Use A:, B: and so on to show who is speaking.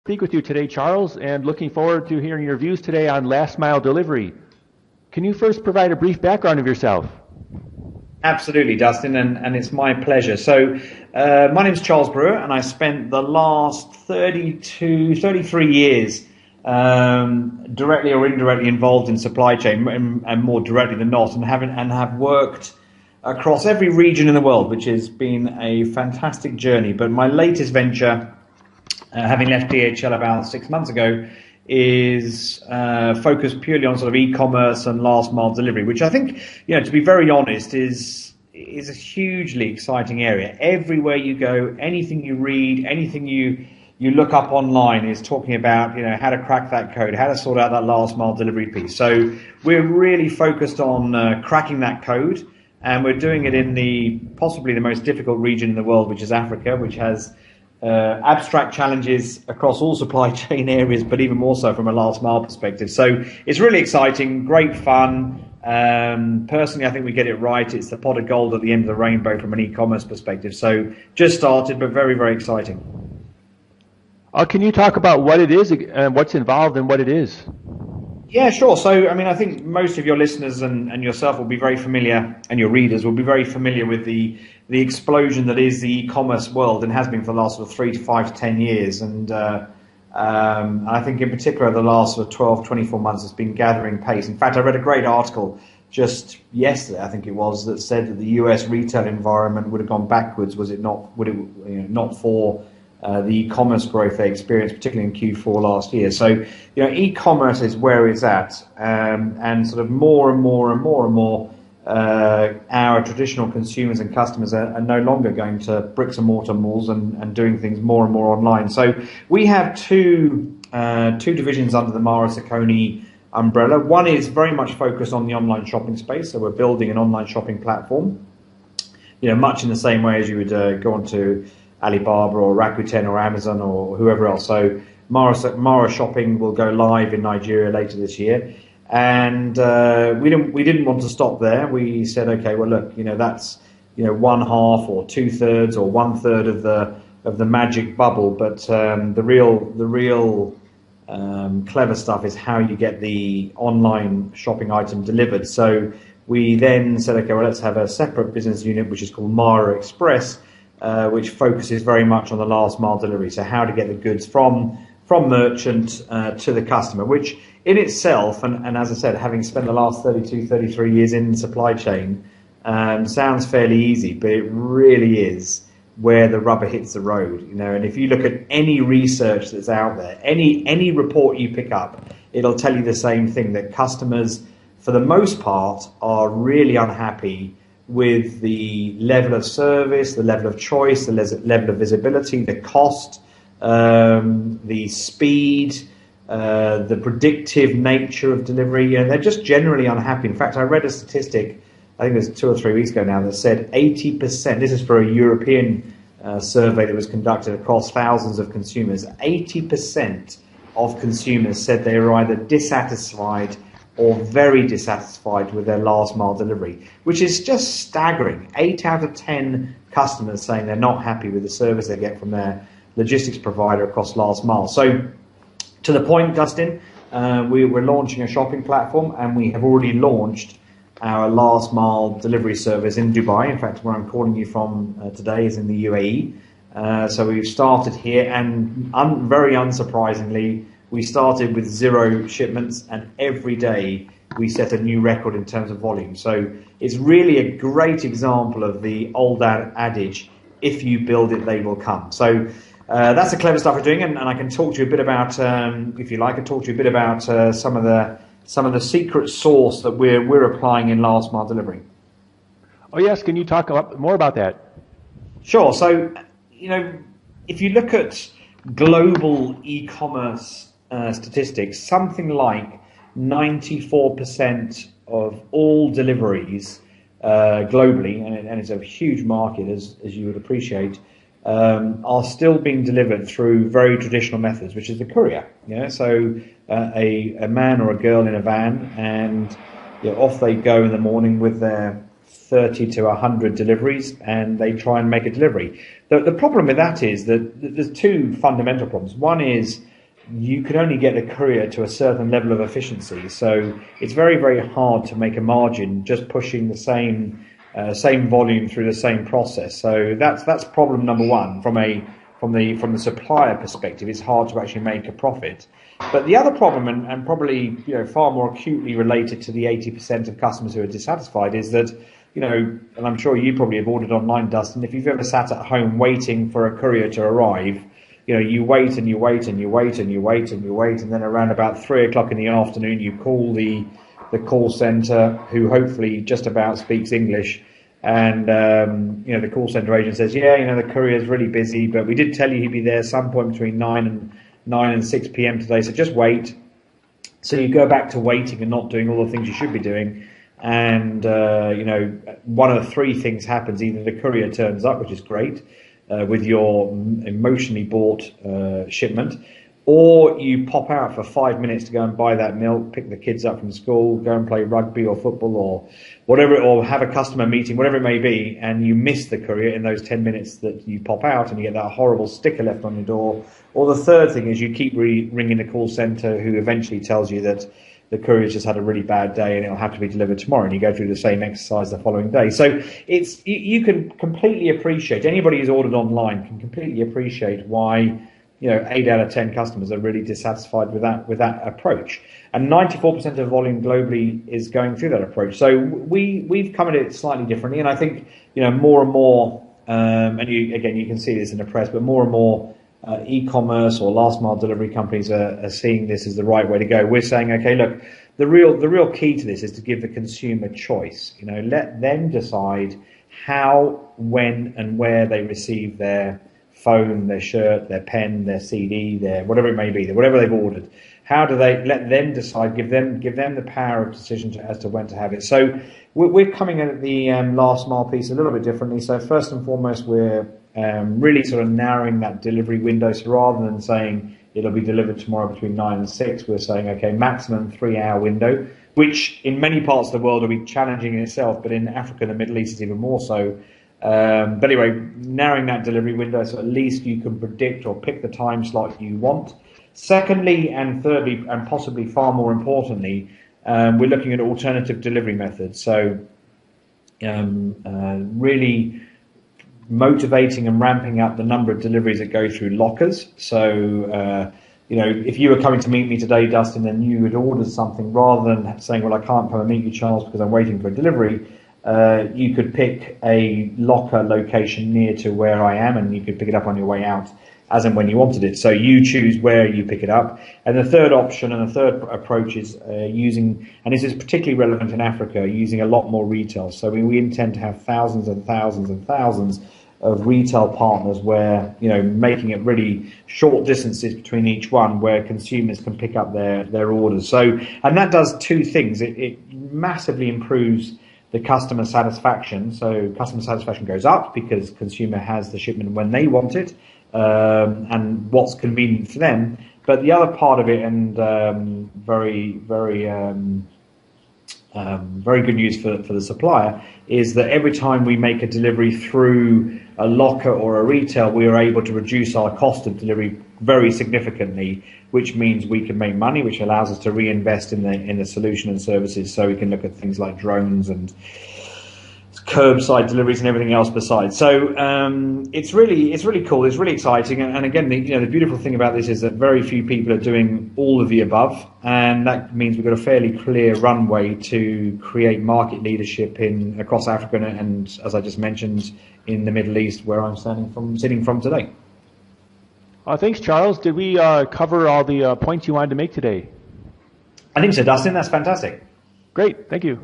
A: Speak with you today, Charles, and looking forward to hearing your views today on last mile delivery. Can you first provide a brief background of yourself?
B: Absolutely, Dustin, and it's my pleasure. So my name is Charles Brewer, and I spent the last 33 years directly or indirectly involved in supply chain, and more directly than not, and have worked across every region in the world, which has been a fantastic journey. But my latest venture, having left DHL about 6 months ago, is focused purely on sort of e-commerce and last mile delivery, which I think, to be very honest, is a hugely exciting area. Everywhere you go, anything you read, anything you look up online is talking about, how to crack that code, how to sort out that last mile delivery piece. So we're really focused on cracking that code, and we're doing it in possibly the most difficult region in the world, which is Africa, which has abstract challenges across all supply chain areas, but even more so from a last mile perspective. So it's really exciting, great fun. Personally, I think we get it right. It's the pot of gold at the end of the rainbow from an e-commerce perspective. So just started, but very, very exciting.
A: Can you talk about what it is and what's involved and what it is?
B: Yeah, sure. So, I think most of your listeners and yourself will be very familiar, and your readers will be very familiar with the explosion that is the e-commerce world, and has been for the last sort of 3 to 5 to 10 years. And I think in particular the last sort of 12, 24 months it's been gathering pace. In fact, I read a great article just yesterday, I think it was, that said that the US retail environment would have gone backwards, would it not for the e-commerce growth they experienced, particularly in Q4 last year. So, e-commerce is where it's at, and sort of more and more, our traditional consumers and customers are no longer going to bricks and mortar malls and doing things more and more online. So we have two divisions under the Mara Sacconi umbrella. One is very much focused on the online shopping space. So we're building an online shopping platform, much in the same way as you would go onto Alibaba or Rakuten or Amazon or whoever else. So Mara Shopping will go live in Nigeria later this year, and we didn't want to stop there. We said, okay, well look, that's 1/2 or 2/3 or 1/3 of the magic bubble, but the real clever stuff is how you get the online shopping item delivered. So we then said, okay, well let's have a separate business unit which is called Mara Express, which focuses very much on the last mile delivery. So how to get the goods from merchant to the customer, which in itself, and as I said, having spent the last 33 years in supply chain, sounds fairly easy, but it really is where the rubber hits the road. And if you look at any research that's out there, any report you pick up, it'll tell you the same thing, that customers, for the most part, are really unhappy with the level of service, the level of choice, the level of visibility, the cost, the speed, the predictive nature of delivery. They're just generally unhappy. In fact, I read a statistic, I think it was 2 or 3 weeks ago now, that said 80%, this is for a European survey that was conducted across thousands of consumers, 80% of consumers said they were either dissatisfied or very dissatisfied with their last mile delivery, which is just staggering. 8 out of 10 customers saying they're not happy with the service they get from their logistics provider across last mile. So to the point, Dustin, we're launching a shopping platform, and we have already launched our last mile delivery service in Dubai. In fact, where I'm calling you from today is in the UAE. So we've started here, and very unsurprisingly, we started with 0 shipments, and every day we set a new record in terms of volume. So it's really a great example of the old adage, if you build it, they will come. So that's the clever stuff we're doing, and I can talk to you a bit about, if you like, I can talk to you a bit about some of the secret sauce that we're applying in last mile delivery.
A: Oh yes, can you talk a lot more about that?
B: Sure. So, if you look at global e-commerce statistics, something like 94% of all deliveries globally, and it's a huge market, as you would appreciate, are still being delivered through very traditional methods, which is the courier. So a man or a girl in a van, and off they go in the morning with their 30 to 100 deliveries, and they try and make a delivery. The problem with that is that there's 2 fundamental problems. One is you can only get the courier to a certain level of efficiency. So it's very, very hard to make a margin just pushing the same volume through the same process. So that's problem number one from the supplier perspective. It's hard to actually make a profit. But the other problem, and probably far more acutely related to the 80% of customers who are dissatisfied, is that and I'm sure you probably have ordered online, Dustin. If you've ever sat at home waiting for a courier to arrive, you wait and you wait and you wait and you wait and you wait, and then around about 3 o'clock in the afternoon, you call the call centre, who hopefully just about speaks English, and the call centre agent says, the courier's really busy, but we did tell you he'd be there some point between 9 and 6 p.m. today, so just wait. So you go back to waiting and not doing all the things you should be doing, and one of the three things happens: either the courier turns up, which is great, with your emotionally bought shipment, or you pop out for 5 minutes to go and buy that milk, pick the kids up from school, go and play rugby or football or whatever, or have a customer meeting, whatever it may be, and you miss the courier in those 10 minutes that you pop out, and you get that horrible sticker left on your door. Or the third thing is you keep ringing the call centre, who eventually tells you that the courier's just had a really bad day and it'll have to be delivered tomorrow, and you go through the same exercise the following day. So you can completely appreciate, anybody who's ordered online can completely appreciate why 8 out of 10 customers are really dissatisfied with that approach, and 94% of volume globally is going through that approach. So we've come at it slightly differently, and I think more and more, and you can see this in the press, but more and more e-commerce or last mile delivery companies are seeing this as the right way to go. We're saying, okay, look, the real key to this is to give the consumer choice. Let them decide how, when, and where they receive their phone, their shirt, their pen, their CD, their whatever it may be, whatever they've ordered. How do they let them decide? Give them the power of decision as to when to have it. So we're coming at the last mile piece a little bit differently. So first and foremost, we're really sort of narrowing that delivery window. So rather than saying it'll be delivered tomorrow between 9 and 6, we're saying, okay, maximum 3-hour window, which in many parts of the world will be challenging in itself, but in Africa and the Middle East is even more so. But anyway, narrowing that delivery window so at least you can predict or pick the time slot you want. Secondly, and thirdly, and possibly far more importantly, we're looking at alternative delivery methods. So really motivating and ramping up the number of deliveries that go through lockers. So if you were coming to meet me today, Dustin, and you had ordered something, rather than saying, well, I can't come and meet you, Charles, because I'm waiting for a delivery, you could pick a locker location near to where I am, and you could pick it up on your way out as and when you wanted it. So you choose where you pick it up. And the third option and the third approach is using, and this is particularly relevant in Africa, using a lot more retail. So we intend to have thousands and thousands and thousands of retail partners where, making it really short distances between each one where consumers can pick up their orders. So, and that does two things. It massively improves the customer satisfaction. So customer satisfaction goes up because consumer has the shipment when they want it, and what's convenient for them. But the other part of it, and very good news for the supplier, is that every time we make a delivery through a locker or a retail, we are able to reduce our cost of delivery very significantly, which means we can make money, which allows us to reinvest in the solution and services. So we can look at things like drones and curbside deliveries and everything else besides. So it's really cool. It's really exciting. And again, the beautiful thing about this is that very few people are doing all of the above, and that means we've got a fairly clear runway to create market leadership across Africa and, as I just mentioned, in the Middle East, where I'm sitting from today.
A: Thanks, Charles. Did we cover all the points you wanted to make today?
B: I think so, Dustin. That's fantastic.
A: Great. Thank you.